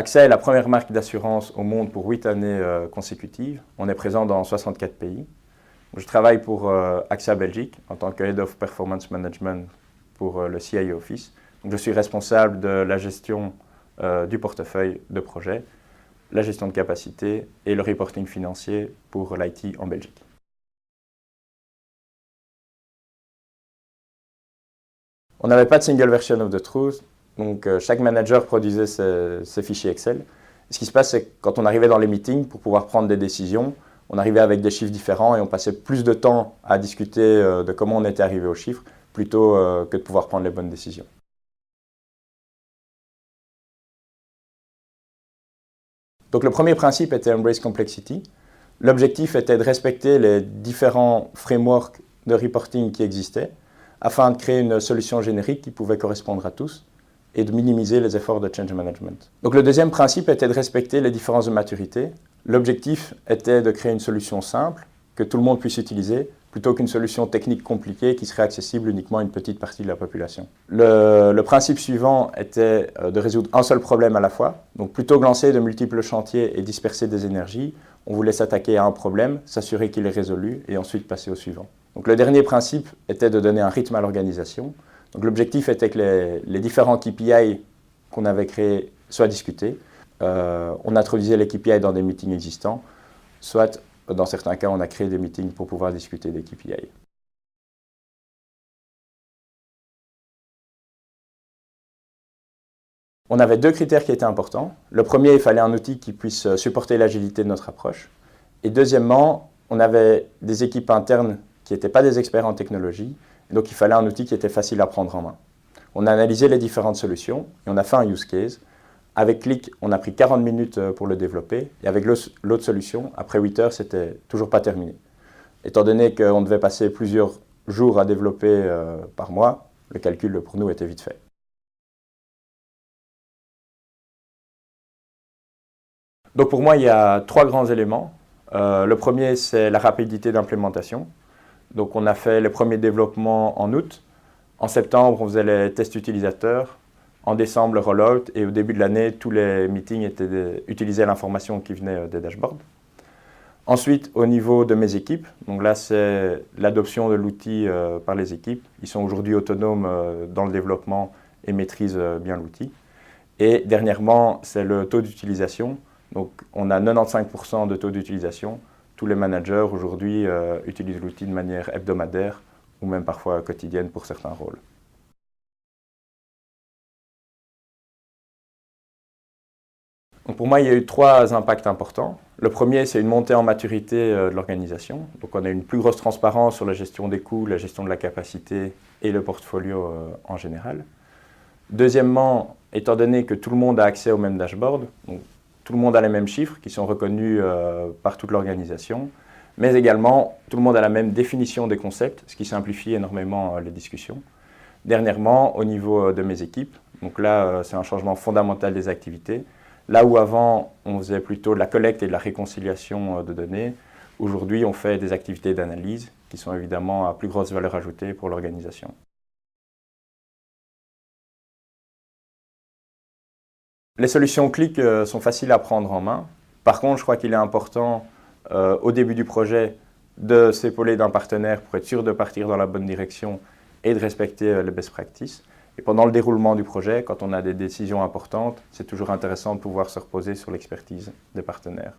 AXA est la première marque d'assurance au monde pour 8 années consécutives. On est présent dans 64 pays. Je travaille pour AXA Belgique en tant que Head of Performance Management pour le CIO Office. Donc, je suis responsable de la gestion du portefeuille de projet, la gestion de capacité et le reporting financier pour l'IT en Belgique. On n'avait pas de single version of the truth, donc chaque manager produisait ses fichiers Excel. Et ce qui se passe, c'est que quand on arrivait dans les meetings pour pouvoir prendre des décisions, on arrivait avec des chiffres différents et on passait plus de temps à discuter de comment on était arrivé aux chiffres plutôt que de pouvoir prendre les bonnes décisions. Donc le premier principe était Embrace Complexity. L'objectif était de respecter les différents frameworks de reporting qui existaient afin de créer une solution générique qui pouvait correspondre à tous et de minimiser les efforts de change management. Donc le deuxième principe était de respecter les différences de maturité. L'objectif était de créer une solution simple que tout le monde puisse utiliser plutôt qu'une solution technique compliquée qui serait accessible uniquement à une petite partie de la population. Le principe suivant était de résoudre un seul problème à la fois. Donc plutôt que lancer de multiples chantiers et disperser des énergies, on voulait s'attaquer à un problème, s'assurer qu'il est résolu et ensuite passer au suivant. Donc le dernier principe était de donner un rythme à l'organisation. Donc l'objectif était que les différents KPI qu'on avait créés soient discutés. On introduisait les KPI dans des meetings existants, soit dans certains cas, on a créé des meetings pour pouvoir discuter des KPI. On avait deux critères qui étaient importants. Le premier, il fallait un outil qui puisse supporter l'agilité de notre approche. Et deuxièmement, on avait des équipes internes qui n'étaient pas des experts en technologie, et donc il fallait un outil qui était facile à prendre en main. On a analysé les différentes solutions et on a fait un use case. Avec Qlik, on a pris 40 minutes pour le développer, et avec l'autre solution, après 8 heures, c'était toujours pas terminé. Étant donné qu'on devait passer plusieurs jours à développer par mois, le calcul pour nous était vite fait. Donc pour moi, il y a trois grands éléments. Le premier, c'est la rapidité d'implémentation. Donc on a fait les premiers développements en août. En septembre, on faisait les tests utilisateurs. En décembre, le rollout, et au début de l'année, tous les meetings utilisaient l'information qui venait des dashboards. Ensuite, au niveau de mes équipes, donc là c'est l'adoption de l'outil par les équipes. Ils sont aujourd'hui autonomes dans le développement et maîtrisent bien l'outil. Et dernièrement, c'est le taux d'utilisation. Donc on a 95% de taux d'utilisation. Tous les managers aujourd'hui utilisent l'outil de manière hebdomadaire ou même parfois quotidienne pour certains rôles. Donc pour moi, il y a eu trois impacts importants. Le premier, c'est une montée en maturité de l'organisation. Donc on a une plus grosse transparence sur la gestion des coûts, la gestion de la capacité et le portfolio en général. Deuxièmement, étant donné que tout le monde a accès au même dashboard, donc tout le monde a les mêmes chiffres qui sont reconnus par toute l'organisation, mais également tout le monde a la même définition des concepts, ce qui simplifie énormément les discussions. Dernièrement, au niveau de mes équipes, donc là c'est un changement fondamental des activités. Là où avant, on faisait plutôt de la collecte et de la réconciliation de données, aujourd'hui, on fait des activités d'analyse qui sont évidemment à plus grosse valeur ajoutée pour l'organisation. Les solutions Qlik sont faciles à prendre en main. Par contre, je crois qu'il est important, au début du projet, de s'épauler d'un partenaire pour être sûr de partir dans la bonne direction et de respecter les best practices. Et pendant le déroulement du projet, quand on a des décisions importantes, c'est toujours intéressant de pouvoir se reposer sur l'expertise des partenaires.